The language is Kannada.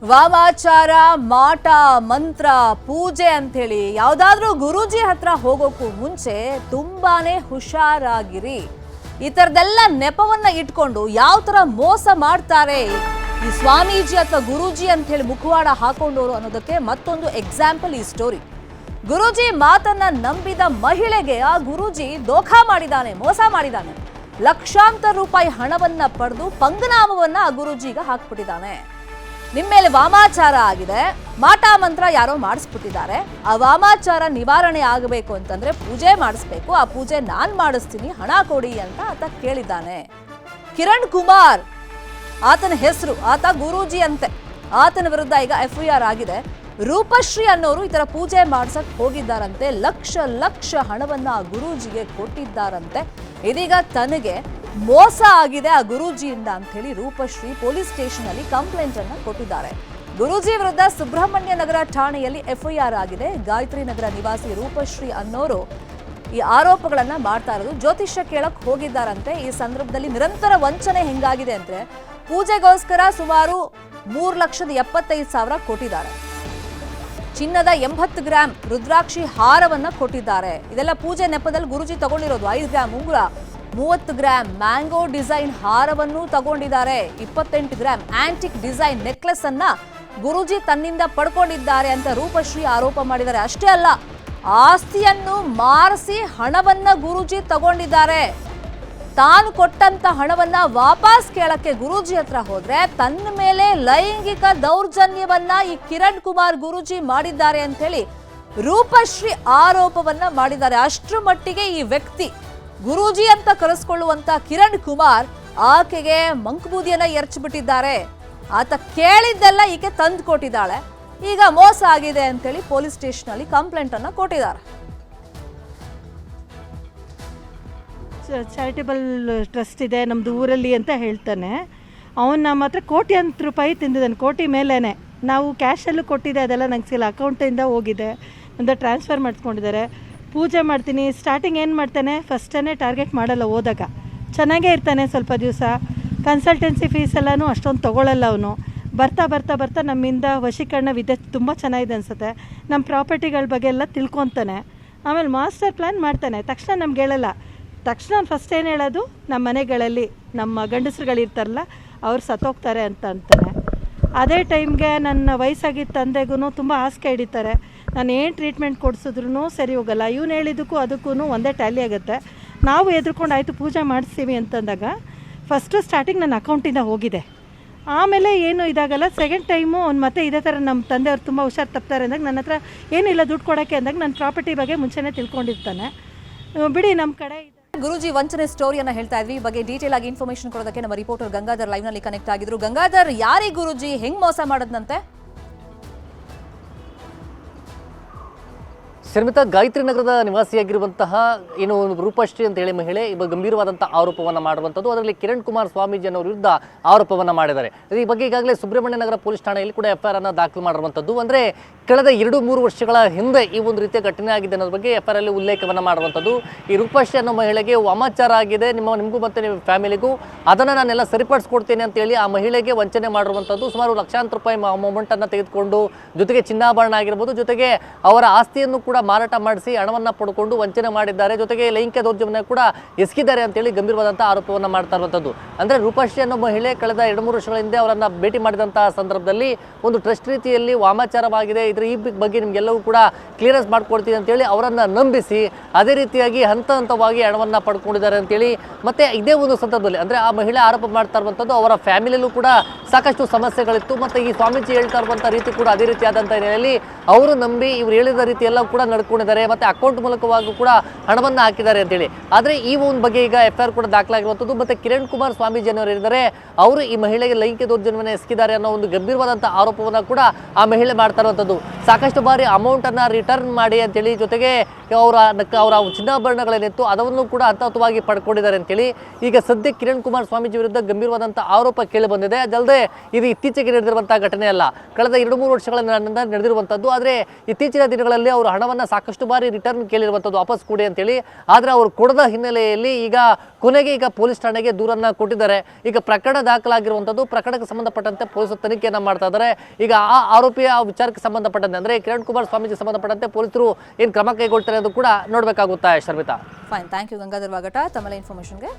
ವಾಮಾಚಾರ, ಮಾಟ, ಮಂತ್ರ, ಪೂಜೆ ಅಂಥೇಳಿ ಯಾವುದಾದ್ರೂ ಗುರೂಜಿ ಹತ್ರ ಹೋಗೋಕ್ಕೂ ಮುಂಚೆ ತುಂಬಾನೇ ಹುಷಾರಾಗಿರಿ. ಈ ಥರದೆಲ್ಲ ನೆಪವನ್ನ ಇಟ್ಕೊಂಡು ಯಾವ ಥರ ಮೋಸ ಮಾಡ್ತಾರೆ ಈ ಸ್ವಾಮೀಜಿ ಅಥವಾ ಗುರೂಜಿ ಅಂತ ಹೇಳಿ ಮುಖವಾಡ ಹಾಕೊಂಡವರು ಅನ್ನೋದಕ್ಕೆ ಮತ್ತೊಂದು ಎಕ್ಸಾಂಪಲ್ ಈ ಸ್ಟೋರಿ. ಗುರೂಜಿ ಮಾತನ್ನ ನಂಬಿದ ಮಹಿಳೆಗೆ ಆ ಗುರೂಜಿ ದೋಖಾ ಮಾಡಿದಾನೆ, ಮೋಸ ಮಾಡಿದಾನೆ. ಲಕ್ಷಾಂತರ ರೂಪಾಯಿ ಹಣವನ್ನ ಪಡೆದು ಪಂಗನಾಮವನ್ನ ಆ ಗುರೂಜಿಗ ಹಾಕ್ಬಿಟ್ಟಿದ್ದಾನೆ. ನಿಮ್ಮ ಮೇಲೆ ವಾಮಾಚಾರ ಆಗಿದೆ, ಮಾಟ ಮಂತ್ರ ಯಾರೋ ಮಾಡಿಸ್ಬಿಟ್ಟಿದ್ದಾರೆ. ಆ ವಾಮಾಚಾರ ನಿವಾರಣೆ ಆಗಬೇಕು ಅಂತಂದ್ರೆ ಪೂಜೆ ಮಾಡಿಸ್ಬೇಕು. ಆ ಪೂಜೆ ನಾನ್ ಮಾಡಿಸ್ತೀನಿ, ಹಣ ಕೊಡಿ ಅಂತ ಆತ ಕೇಳಿದ್ದಾನೆ. ಕಿರಣ್ ಕುಮಾರ್ ಆತನ ಹೆಸರು, ಆತ ಗುರೂಜಿ ಅಂತೆ. ಆತನ ವಿರುದ್ಧ ಈಗ FIR ಆಗಿದೆ. ರೂಪಶ್ರೀ ಅನ್ನೋರು ಈ ತರ ಪೂಜೆ ಮಾಡ್ಸಕ್ ಹೋಗಿದ್ದಾರಂತೆ. ಲಕ್ಷ ಲಕ್ಷ ಹಣವನ್ನ ಆ ಗುರೂಜಿಗೆ ಕೊಟ್ಟಿದ್ದಾರಂತೆ. ಇದೀಗ ತನಗೆ ಮೋಸ ಆಗಿದೆ ಆ ಗುರೂಜಿಯಿಂದ ಅಂತ ಹೇಳಿ ರೂಪಶ್ರೀ ಪೊಲೀಸ್ ಸ್ಟೇಷನ್ ಅಲ್ಲಿ ಕಂಪ್ಲೇಂಟ್ ಅನ್ನ ಕೊಟ್ಟಿದ್ದಾರೆ. ಗುರೂಜಿ ವಿರುದ್ಧ ಸುಬ್ರಹ್ಮಣ್ಯ ನಗರ ಠಾಣೆಯಲ್ಲಿ FIR ಆಗಿದೆ. ಗಾಯತ್ರಿ ನಗರ ನಿವಾಸಿ ರೂಪಶ್ರೀ ಅನ್ನೋರು ಈ ಆರೋಪಗಳನ್ನ ಮಾಡ್ತಾ ಇರೋದು. ಜ್ಯೋತಿಷ್ಯ ಕೇಳಕ್ ಹೋಗಿದ್ದಾರಂತೆ. ಈ ಸಂದರ್ಭದಲ್ಲಿ ನಿರಂತರ ವಂಚನೆ ಹೆಂಗಾಗಿದೆ ಅಂದ್ರೆ ಪೂಜೆಗೋಸ್ಕರ ಸುಮಾರು 3,75,000 ಕೊಟ್ಟಿದ್ದಾರೆ. ಚಿನ್ನದ 80 ಗ್ರಾಂ ರುದ್ರಾಕ್ಷಿ ಹಾರವನ್ನ ಕೊಟ್ಟಿದ್ದಾರೆ. ಇದೆಲ್ಲ ಪೂಜೆ ನೆಪದಲ್ಲಿ ಗುರೂಜಿ ತಗೊಂಡಿರೋದು. 5 ಗ್ರಾಂ ಉಂಗುರ, 30 ಗ್ರಾಂ ಮ್ಯಾಂಗೋ ಡಿಸೈನ್ ಹಾರವನ್ನು ತಗೊಂಡಿದ್ದಾರೆ. 28 ಗ್ರಾಂ ಆಂಟಿಕ್ ಡಿಸೈನ್ ನೆಕ್ಲೆಸ್ ಅನ್ನ ಗುರೂಜಿ ತನ್ನಿಂದ ಪಡ್ಕೊಂಡಿದ್ದಾರೆ ಅಂತ ರೂಪಶ್ರೀ ಆರೋಪ ಮಾಡಿದ್ದಾರೆ. ಅಷ್ಟೇ ಅಲ್ಲ, ಆಸ್ತಿಯನ್ನು ಮಾರಿಸಿ ಹಣವನ್ನ ಗುರೂಜಿ ತಗೊಂಡಿದ್ದಾರೆ. ತಾನು ಕೊಟ್ಟಂತ ಹಣವನ್ನ ವಾಪಸ್ ಕೇಳಕ್ಕೆ ಗುರೂಜಿ ಹತ್ರ ಹೋದ್ರೆ ತನ್ನ ಮೇಲೆ ಲೈಂಗಿಕ ದೌರ್ಜನ್ಯವನ್ನ ಈ ಕಿರಣ್ ಕುಮಾರ್ ಗುರೂಜಿ ಮಾಡಿದ್ದಾರೆ ಅಂತ ಹೇಳಿ ರೂಪಶ್ರೀ ಆರೋಪವನ್ನ ಮಾಡಿದ್ದಾರೆ. ಅಷ್ಟರ ಮಟ್ಟಿಗೆ ಈ ವ್ಯಕ್ತಿ ಗುರೂಜಿ ಅಂತ ಕರೆಸ್ಕೊಳ್ಳುವಂತ ಕಿರಣ್ ಕುಮಾರ್ ಆಕೆಗೆ ಮಂಕುಬೂದಿಯನ್ನ ಎರಚಿಬಿಟ್ಟಿದ್ದಾರೆ. ಆತ ಕೇಳಿದ್ದೆಲ್ಲ ಈಕೆ ತಂದು ಕೊಟ್ಟಿದ್ದಾಳೆ. ಈಗ ಮೋಸ ಆಗಿದೆ ಅಂತೇಳಿ ಪೊಲೀಸ್ ಸ್ಟೇಷನ್ ಅಲ್ಲಿ ಕಂಪ್ಲೇಂಟ್ ಅನ್ನ ಕೊಟ್ಟಿದ್ದಾರೆ. ಚಾರಿಟಬಲ್ ಟ್ರಸ್ಟ್ ಇದೆ ನಮ್ಮದು ಊರಲ್ಲಿ ಅಂತ ಹೇಳ್ತಾನೆ. ಅವನು ನಮ್ಮ ಹತ್ರ ಕೋಟ್ಯಾಂತರ ರೂಪಾಯಿ ತಿಂದಿದ್ದಾನೆ, ಕೋಟಿ ಮೇಲೇ. ನಾವು ಕ್ಯಾಶಲ್ಲೂ ಕೊಟ್ಟಿದ್ದೆ, ಅದೆಲ್ಲ ನಂಗೆ ಸಿಲ್ಲ, ಅಕೌಂಟಿಂದ ಹೋಗಿದೆ, ನಮ್ಮದು ಟ್ರಾನ್ಸ್ಫರ್ ಮಾಡಿಸ್ಕೊಂಡಿದ್ದಾರೆ. ಪೂಜೆ ಮಾಡ್ತೀನಿ, ಸ್ಟಾರ್ಟಿಂಗ್ ಏನು ಮಾಡ್ತಾನೆ, ಫಸ್ಟೇ ಟಾರ್ಗೆಟ್ ಮಾಡಲ್ಲ. ಹೋದಾಗ ಚೆನ್ನಾಗೇ ಇರ್ತಾನೆ, ಸ್ವಲ್ಪ ದಿವಸ ಕನ್ಸಲ್ಟೆನ್ಸಿ ಫೀಸ್ ಎಲ್ಲನೂ ಅಷ್ಟೊಂದು ತೊಗೊಳ್ಳಲ್ಲ ಅವನು. ಬರ್ತಾ ಬರ್ತಾ ಬರ್ತಾ ನಮ್ಮಿಂದ ವಶೀಕರಣ ವಿದ್ಯೆ ತುಂಬ ಚೆನ್ನಾಗಿದೆ ಅನಿಸುತ್ತೆ. ನಮ್ಮ ಪ್ರಾಪರ್ಟಿಗಳ ಬಗ್ಗೆ ಎಲ್ಲ ತಿಳ್ಕೊತಾನೆ. ಆಮೇಲೆ ಮಾಸ್ಟರ್ ಪ್ಲ್ಯಾನ್ ಮಾಡ್ತಾನೆ. ತಕ್ಷಣ ನಮ್ಗೆ ಹೇಳಲ್ಲ. ತಕ್ಷಣ ಅವ್ನು ಫಸ್ಟ್ ಏನು ಹೇಳೋದು, ನಮ್ಮ ಮನೆಗಳಲ್ಲಿ ನಮ್ಮ ಗಂಡಸ್ರುಗಳಿರ್ತಾರಲ್ಲ ಅವ್ರು ಸತ್ತೋಗ್ತಾರೆ ಅಂತ ಅಂತಾನೆ. ಅದೇ ಟೈಮ್ಗೆ ನನ್ನ ವಯಸ್ಸಾಗಿದ್ದ ತಂದೆಗೂ ತುಂಬ ಹಾಸಿಗೆ ಹಿಡಿತಾರೆ. ನಾನು ಏನು ಟ್ರೀಟ್ಮೆಂಟ್ ಕೊಡಿಸಿದ್ರು ಸರಿ ಹೋಗಲ್ಲ. ಇವನು ಹೇಳಿದ್ದಕ್ಕೂ ಅದಕ್ಕೂ ಒಂದೇ ಟ್ಯಾಲಿ ಆಗುತ್ತೆ. ನಾವು ಎದ್ರುಕೊಂಡು ಆಯಿತು ಪೂಜೆ ಮಾಡಿಸ್ತೀವಿ ಅಂತಂದಾಗ ಫಸ್ಟು ಸ್ಟಾರ್ಟಿಂಗ್ ನನ್ನ ಅಕೌಂಟಿಂದ ಹೋಗಿದೆ. ಆಮೇಲೆ ಏನು ಇದಾಗಲ್ಲ. ಸೆಕೆಂಡ್ ಟೈಮು ಅವ್ನು ಮತ್ತೆ ಇದೇ ಥರ ನಮ್ಮ ತಂದೆಯವ್ರು ತುಂಬ ಹುಷಾರು ತಪ್ತಾರೆ ಅಂದಾಗ ನನ್ನ ಹತ್ರ ಏನಿಲ್ಲ ದುಡ್ಡು ಕೊಡೋಕ್ಕೆ ಅಂದಾಗ ನನ್ನ ಪ್ರಾಪರ್ಟಿ ಬಗ್ಗೆ ಮುಂಚೆನೇ ತಿಳ್ಕೊಂಡಿರ್ತಾನೆ. ಬಿಡಿ, ನಮ್ಮ ಕಡೆ ಗುರೂಜಿ ವಂಚನೆ ಸ್ಟೋರಿಯನ್ನ ಹೇಳ್ತಾ ಇದ್ವಿ. ಈ ಬಗ್ಗೆ ಡೀಟೇಲ್ ಆಗಿ ಇನ್ಫಾರ್ಮೇಶನ್ ಕೊಡೋದಕ್ಕೆ ನಮ್ಮ ರಿಪೋರ್ಟರ್ ಗಂಗಾಧರ್ ಲೈವ್ ನಲ್ಲಿ ಕನೆಕ್ಟ್ ಆಗಿದ್ರು. ಗಂಗಾಧರ್, ಯಾರೇ ಗುರೂಜಿ, ಹೆಂಗ್ ಮೋಸ ಮಾಡದ್ನಂತೆ? ಶರ್ಮಿತಾ, ಗಾಯತ್ರಿ ನಗರದ ನಿವಾಸಿಯಾಗಿರುವಂತಹ ಏನು ರೂಪಶ್ರೀ ಅಂತ ಹೇಳಿ ಮಹಿಳೆ ಇವಾಗ ಗಂಭೀರವಾದಂತಹ ಆರೋಪವನ್ನು ಮಾಡುವಂಥದ್ದು. ಅದರಲ್ಲಿ ಕಿರಣ್ ಕುಮಾರ್ ಸ್ವಾಮೀಜಿ ಅನ್ನೋರ ವಿರುದ್ಧ ಆರೋಪವನ್ನು ಮಾಡಿದ್ದಾರೆ. ಈ ಬಗ್ಗೆ ಈಗಾಗಲೇ ಸುಬ್ರಹ್ಮಣ್ಯ ನಗರ ಪೊಲೀಸ್ ಠಾಣೆಯಲ್ಲಿ ಕೂಡ FIR ಅನ್ನು ದಾಖಲು ಮಾಡಿರುವಂಥದ್ದು. ಅಂದರೆ ಕಳೆದ 2-3 ವರ್ಷಗಳ ಹಿಂದೆ ಈ ಒಂದು ರೀತಿಯ ಘಟನೆ ಆಗಿದೆ ಅನ್ನೋದ್ರ ಬಗ್ಗೆ FIR ಅಲ್ಲಿ ಉಲ್ಲೇಖವನ್ನು ಮಾಡುವಂಥದ್ದು. ಈ ರೂಪಶ್ರೀ ಅನ್ನೋ ಮಹಿಳೆಗೆ ವಾಮಾಚಾರ ಆಗಿದೆ, ನಿಮಗೂ ಮತ್ತು ನಿಮ್ಮ ಫ್ಯಾಮಿಲಿಗೂ, ಅದನ್ನು ನಾನೆಲ್ಲ ಸರಿಪಡಿಸ್ಕೊಡ್ತೇನೆ ಅಂತೇಳಿ ಆ ಮಹಿಳೆಗೆ ವಂಚನೆ ಮಾಡಿರುವಂಥದ್ದು. ಸುಮಾರು ಲಕ್ಷಾಂತರ ರೂಪಾಯಿ ಅಮೌಂಟನ್ನು ತೆಗೆದುಕೊಂಡು, ಜೊತೆಗೆ ಚಿನ್ನಾಭರಣ ಆಗಿರ್ಬೋದು, ಜೊತೆಗೆ ಅವರ ಆಸ್ತಿಯನ್ನು ಕೂಡ ಮಾರಾಟ ಮಾಡಿಸಿ ಹಣವನ್ನು ಪಡ್ಕೊಂಡು ವಂಚನೆ ಮಾಡಿದ್ದಾರೆ. ಜೊತೆಗೆ ಲೈಂಗಿಕ ದೌರ್ಜನ್ಯ ಕೂಡ ಎಸಗಿದ್ದಾರೆ ಅಂತೇಳಿ ಗಂಭೀರವಾದಂಥ ಆರೋಪವನ್ನು ಮಾಡ್ತಾ ಇರುವಂಥದ್ದು. ಅಂದರೆ ರೂಪಶ್ರೀ ಅನ್ನೋ ಮಹಿಳೆ ಕಳೆದ 2-3 ವರ್ಷಗಳ ಹಿಂದೆ ಅವರನ್ನು ಭೇಟಿ ಮಾಡಿದಂತಹ ಸಂದರ್ಭದಲ್ಲಿ ಒಂದು ಟ್ರಸ್ಟ್ ರೀತಿಯಲ್ಲಿ ವಾಮಾಚಾರವಾಗಿದೆ, ಈ ಬಗ್ಗೆ ನಿಮಗೆಲ್ಲವೂ ಕೂಡ ಕ್ಲಿಯರೆನ್ಸ್ ಮಾಡ್ಕೊಡ್ತೀನಿ ಅಂತೇಳಿ ಅವರನ್ನು ನಂಬಿಸಿ ಅದೇ ರೀತಿಯಾಗಿ ಹಂತ ಹಂತವಾಗಿ ಹಣವನ್ನು ಪಡ್ಕೊಂಡಿದ್ದಾರೆ ಅಂತೇಳಿ ಮತ್ತೆ ಇದೇ ಒಂದು ಸಂದರ್ಭದಲ್ಲಿ ಅಂದರೆ ಆ ಮಹಿಳೆ ಆರೋಪ ಮಾಡ್ತಾ ಇರುವಂಥದ್ದು ಅವರ ಫ್ಯಾಮಿಲಿಯಲ್ಲೂ ಕೂಡ ಸಾಕಷ್ಟು ಸಮಸ್ಯೆಗಳಿತ್ತು. ಮತ್ತು ಈ ಸ್ವಾಮೀಜಿ ಹೇಳ್ತಾ ಇರುವಂಥ ರೀತಿ ಕೂಡ ಅದೇ ರೀತಿಯಾದಂಥ ಹಿನ್ನೆಲೆಯಲ್ಲಿ ಅವರು ನಂಬಿ ಇವ್ರು ಹೇಳಿದ ರೀತಿ ಎಲ್ಲ ಕೂಡ ನಡ್ಕೊಂಡಿದ್ದಾರೆ. ಮತ್ತು ಅಕೌಂಟ್ ಮೂಲಕವಾಗಿ ಕೂಡ ಹಣವನ್ನು ಹಾಕಿದ್ದಾರೆ ಅಂತೇಳಿ. ಆದರೆ ಈ ಒಂದು ಬಗ್ಗೆ ಈಗ FIR ಕೂಡ ದಾಖಲಾಗಿರುವಂಥದ್ದು. ಮತ್ತು ಕಿರಣ್ ಕುಮಾರ್ ಸ್ವಾಮೀಜಿ ಅನ್ನೋರು ಹೇಳಿದರೆ ಅವರು ಈ ಮಹಿಳೆಗೆ ಲೈಂಗಿಕ ದೌರ್ಜನ್ಯವನ್ನು ಎಸಗಿದ್ದಾರೆ ಅನ್ನೋ ಒಂದು ಗಂಭೀರವಾದಂಥ ಆರೋಪವನ್ನು ಕೂಡ ಆ ಮಹಿಳೆ ಮಾಡ್ತಾ ಇರುವಂಥದ್ದು. ಸಾಕಷ್ಟು ಬಾರಿ ಅಮೌಂಟನ್ನು ರಿಟರ್ನ್ ಮಾಡಿ ಅಂತೇಳಿ, ಜೊತೆಗೆ ಅವರ ಚಿನ್ನಾಭರಣಗಳೇನಿತ್ತು ಅದನ್ನು ಕೂಡ ಹಂತವಾಗಿ ಪಡ್ಕೊಂಡಿದ್ದಾರೆ ಅಂತೇಳಿ ಈಗ ಸದ್ಯ ಕಿರಣ್ ಕುಮಾರ್ ಸ್ವಾಮೀಜಿ ವಿರುದ್ಧ ಗಂಭೀರವಾದಂಥ ಆರೋಪ ಕೇಳಿ ಬಂದಿದೆ. ಅದಲ್ಲದೆ ಇದು ಇತ್ತೀಚೆಗೆ ನಡೆದಿರುವಂಥ ಘಟನೆ ಅಲ್ಲ, ಕಳೆದ 2-3 ವರ್ಷಗಳಿಂದ ನಡೆದಿರುವಂಥದ್ದು. ಆದರೆ ಇತ್ತೀಚಿನ ದಿನಗಳಲ್ಲಿ ಅವರು ಹಣವನ್ನು ಹಣವನ್ನು ಸಾಕಷ್ಟು ಬಾರಿ ರಿಟರ್ನ್ ಕೇಳಿರುವಂಥದ್ದು ವಾಪಸ್ ಕೊಡಿ ಅಂತೇಳಿ. ಆದರೆ ಅವರು ಕೊಡದ ಹಿನ್ನೆಲೆಯಲ್ಲಿ ಈಗ ಕೊನೆಗೆ ಈಗ ಪೊಲೀಸ್ ಠಾಣೆಗೆ ದೂರನ್ನು ಕೊಟ್ಟಿದ್ದಾರೆ. ಈಗ ಪ್ರಕರಣ ದಾಖಲಾಗಿರುವಂಥದ್ದು, ಪ್ರಕರಣಕ್ಕೆ ಸಂಬಂಧಪಟ್ಟಂತೆ ಪೊಲೀಸರು ತನಿಖೆಯನ್ನು ಮಾಡ್ತಾ ಇದ್ದಾರೆ. ಈಗ ಆ ಆರೋಪಿಯ ವಿಚಾರಕ್ಕೆ ಸಂಬಂಧಪಟ್ಟಂತೆ ಅಂದರೆ ಕಿರಣ್ ಕುಮಾರ್ ಸ್ವಾಮೀಜಿ ಸಂಬಂಧಪಟ್ಟಂತೆ ಪೊಲೀಸರು ಏನು ಕ್ರಮ ಕೈಗೊಳ್ತಾರೆ ಅದು ಕೂಡ ನೋಡಬೇಕಾಗುತ್ತಾ Sharmita. Fine, thank you Gangadhar ವಾಗಟ ತಮ್ಮೆಲ್ಲ ಇನ್ಫಾರ್ಮೇಷನ್ಗೆ.